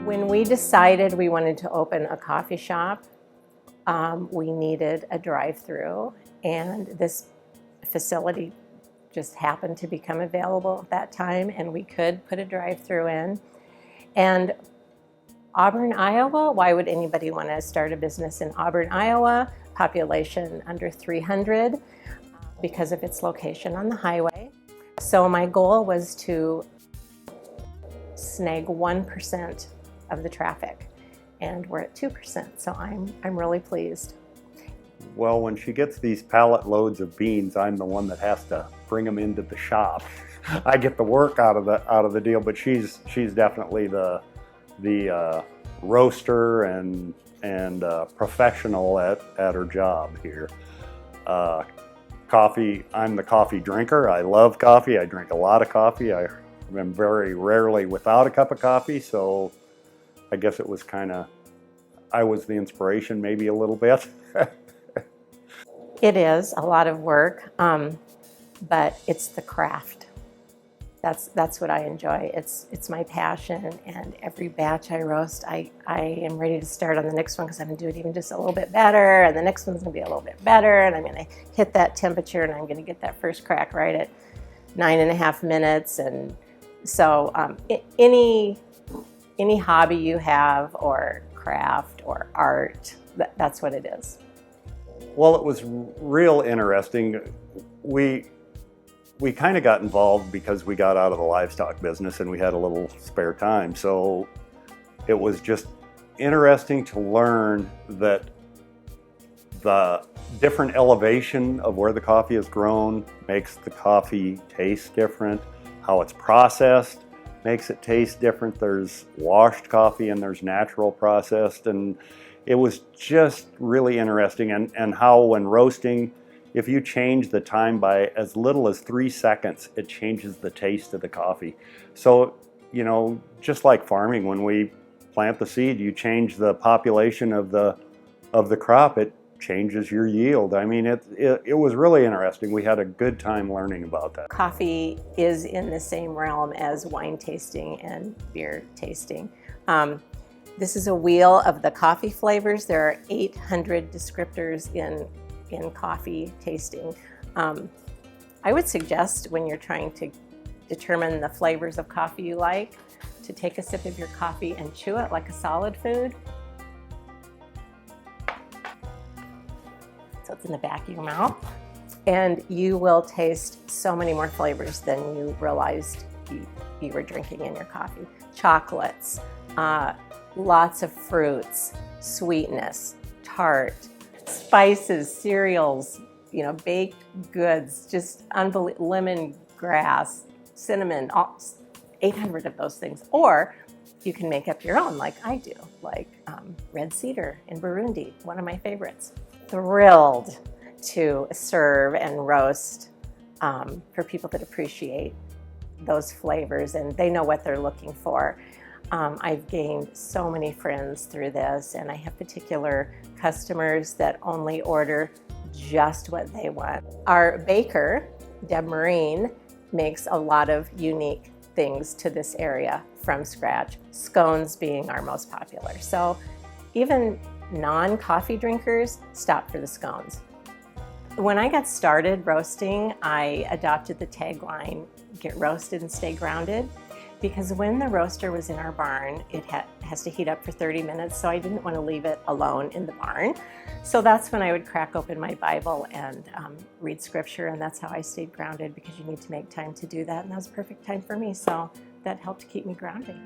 When we decided we wanted to open a coffee shop, we needed a drive-through, and this facility just happened to become available at that time, and we could put a drive-through in. And Auburn, Iowa, why would anybody want to start a business in Auburn, Iowa? Population under 300 because of its location on the highway. So my goal was to snag 1% of the traffic, and we're at 2%, so I'm really pleased. Well, when she gets these pallet loads of beans, I'm the one that has to bring them into the shop. I get the work out of the deal, but she's definitely the roaster and professional at her job here. Coffee, I'm the coffee drinker. I love coffee. I drink a lot of coffee. I'm very rarely without a cup of coffee, so I guess it was I was the inspiration maybe a little bit. It is a lot of work, but it's the craft. That's what I enjoy. It's my passion, and every batch I roast, I am ready to start on the next one because I'm going to do it even just a little bit better, and the next one's going to be a little bit better, and I'm going to hit that temperature, and I'm going to get that first crack right at 9.5 minutes. And so any hobby you have, or craft or art, that's what it is. Well, it was real interesting. We kind of got involved because we got out of the livestock business and we had a little spare time. So it was just interesting to learn that the different elevation of where the coffee is grown makes the coffee taste different. How it's processed makes it taste different. There's washed coffee and there's natural processed, and it was just really interesting. And how when roasting, if you change the time by as little as 3 seconds, it changes the taste of the coffee. So, just like farming, when we plant the seed, you change the population of the crop, it changes your yield. I mean, it was really interesting. We had a good time learning about that. Coffee is in the same realm as wine tasting and beer tasting. This is a wheel of the coffee flavors. There are 800 descriptors in coffee tasting. I would suggest, when you're trying to determine the flavors of coffee you like, to take a sip of your coffee and chew it like a solid food. So it's in the back of your mouth, and you will taste so many more flavors than you realized you were drinking in your coffee. Chocolates, lots of fruits, sweetness, tart, spices, cereals, baked goods, just unbelievable, lemongrass, cinnamon, 800 of those things. Or you can make up your own like I do, like red cedar in Burundi, one of my favorites. Thrilled to serve and roast for people that appreciate those flavors and they know what they're looking for. I've gained so many friends through this, and I have particular customers that only order just what they want. Our baker, Deb Marine, makes a lot of unique things to this area from scratch, scones being our most popular. So even non-coffee drinkers stop for the scones. When I got started roasting, I adopted the tagline, "Get roasted and stay grounded," because when the roaster was in our barn, it has to heat up for 30 minutes, so I didn't want to leave it alone in the barn. So that's when I would crack open my Bible and read scripture, and that's how I stayed grounded, because you need to make time to do that, and that was a perfect time for me, so that helped keep me grounded.